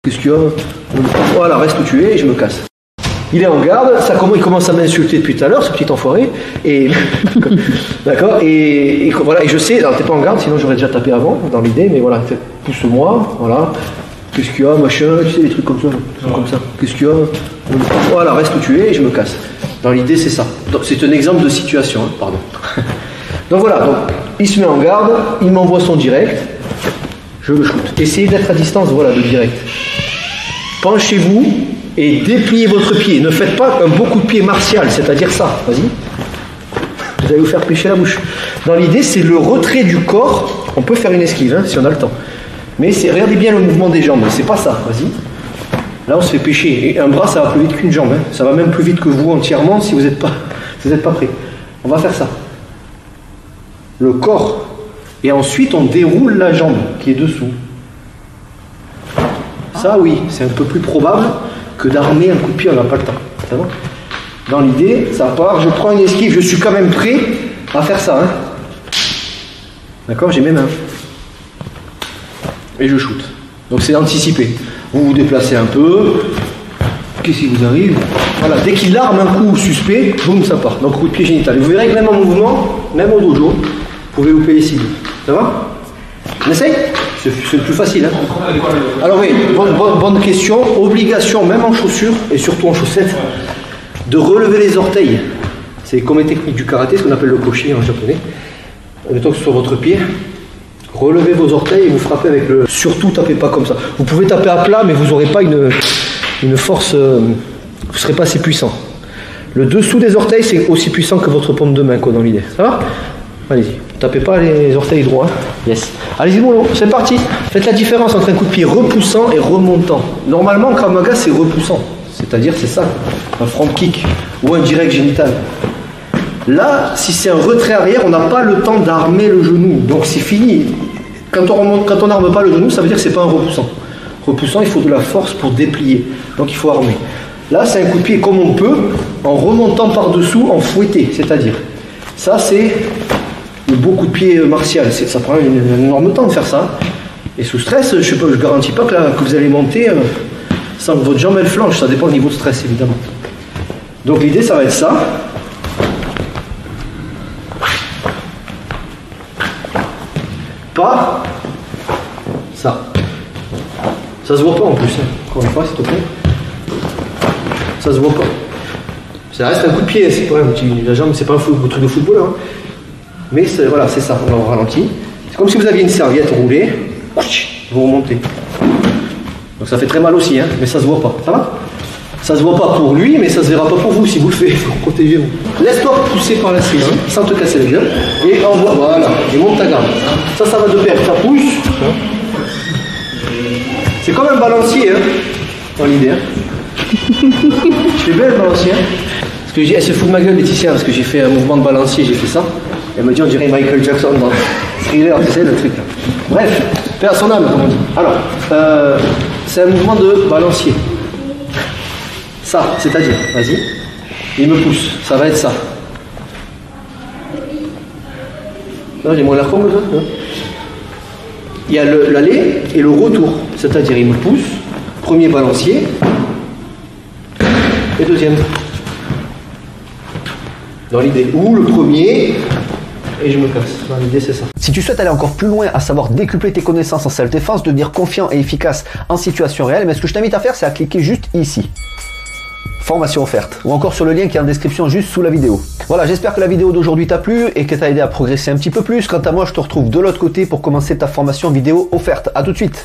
Qu'est-ce qu'il y a? Voilà, reste où tu es et je me casse. Il est en garde, il commence à m'insulter depuis tout à l'heure, ce petit enfoiré. Et d'accord. Et voilà, et je sais, alors t'es pas en garde, sinon j'aurais déjà tapé avant, dans l'idée, mais voilà, pousse-moi, voilà. Qu'est-ce qu'il y a, machin, tu sais, des trucs comme ça, Qu'est-ce qu'il y a? Voilà, reste où tu es et je me casse. Dans l'idée, c'est ça. C'est un exemple de situation, hein, pardon. Donc voilà, donc, il se met en garde, il m'envoie son direct, je le shoot. Essayez d'être à distance, voilà, de direct. Penchez-vous et dépliez votre pied. Ne faites pas un beau coup de pied martial, c'est-à-dire ça. Vas-y. Vous allez vous faire pêcher la bouche. Dans l'idée, c'est le retrait du corps. On peut faire une esquive, hein, si on a le temps. Mais regardez bien le mouvement des jambes. C'est pas ça. Vas-y. Là, on se fait pêcher. Et un bras, ça va plus vite qu'une jambe. Hein. Ça va même plus vite que vous entièrement si vous n'êtes pas prêt. On va faire ça. Le corps. Et ensuite, on déroule la jambe qui est dessous. Ça, oui, c'est un peu plus probable que d'armer un coup de pied, on n'a pas le temps. Ça va? Dans l'idée, ça part, je prends une esquive, je suis quand même prêt à faire ça. Hein. D'accord? J'ai mes mains. Et je shoot. Donc c'est anticipé. Vous vous déplacez un peu. Qu'est-ce qui vous arrive? Voilà, dès qu'il arme un coup suspect, boum, ça part. Donc coup de pied génital. Et vous verrez que même en mouvement, même au dojo, vous pouvez vous payer cible. Ça va? On essaye? C'est le plus facile. Hein. Alors oui, bonne question. Obligation, même en chaussures, et surtout en chaussettes, de relever les orteils. C'est comme les techniques du karaté, ce qu'on appelle le koshi en japonais. Mettons que ce soit votre pied. Relevez vos orteils et vous frappez avec le... Surtout, tapez pas comme ça. Vous pouvez taper à plat, mais vous n'aurez pas une force... vous ne serez pas assez puissant. Le dessous des orteils, c'est aussi puissant que votre paume de main, quoi, dans l'idée. Ça va? Allez-y. Tapez pas les orteils droits. Yes. Allez-y, mollo, c'est parti. Faites la différence entre un coup de pied repoussant et remontant. Normalement, en Krav Maga, c'est repoussant. C'est-à-dire, c'est ça. Un front kick ou un direct génital. Là, si c'est un retrait arrière, on n'a pas le temps d'armer le genou. Donc, c'est fini. Quand on n'arme pas le genou, ça veut dire que c'est pas un repoussant. Repoussant, il faut de la force pour déplier. Donc, il faut armer. Là, c'est un coup de pied comme on peut, en remontant par-dessous, en fouetté. C'est-à-dire, ça, c'est... le beau coup de pied martial, ça prend un énorme temps de faire ça. Et sous stress, je ne garantis pas que vous allez monter sans que votre jambe elle flanche, ça dépend du niveau de stress évidemment. Donc l'idée ça va être ça. Pas ça. Ça se voit pas en plus, hein. Encore une fois s'il te plaît. Ça se voit pas. Ça reste un coup de pied, c'est pas la jambe, c'est pas un truc de footballeur. Hein. Mais voilà, c'est ça, on ralentit. C'est comme si vous aviez une serviette roulée, vous remontez. Donc ça fait très mal aussi, hein, mais ça se voit pas. Ça va? Ça se voit pas pour lui, mais ça se verra pas pour vous si vous le faites. Protégez-vous. Laisse-toi pousser par la saisie, sans te casser la gueule. Et envoie, voilà, et monte ta garde. Ça va de pair, ça pousse. C'est comme un balancier, hein, dans l'idée. Hein. Je fais bien le balancier. Parce que elle se fout de ma gueule, Laetitia, parce que j'ai fait un mouvement de balancier, j'ai fait ça. Elle me dit on dirait Michael Jackson dans Thriller, tu sais, le truc là. Bref, paix à son âme, comme on dit. Alors, c'est un mouvement de balancier. Ça, c'est-à-dire, vas-y, il me pousse, ça va être ça. J'ai moins l'air con que ça. Il y a l'aller et le retour, c'est-à-dire il me pousse, premier balancier, et deuxième. Dans l'idée, ou le premier... et je me casse. Dans l'idée, c'est ça. Si tu souhaites aller encore plus loin, à savoir décupler tes connaissances en self-défense, devenir confiant et efficace en situation réelle, mais ce que je t'invite à faire, c'est à cliquer juste ici. Formation offerte. Ou encore sur le lien qui est en description juste sous la vidéo. Voilà, j'espère que la vidéo d'aujourd'hui t'a plu et que t'a aidé à progresser un petit peu plus. Quant à moi, je te retrouve de l'autre côté pour commencer ta formation vidéo offerte. À tout de suite.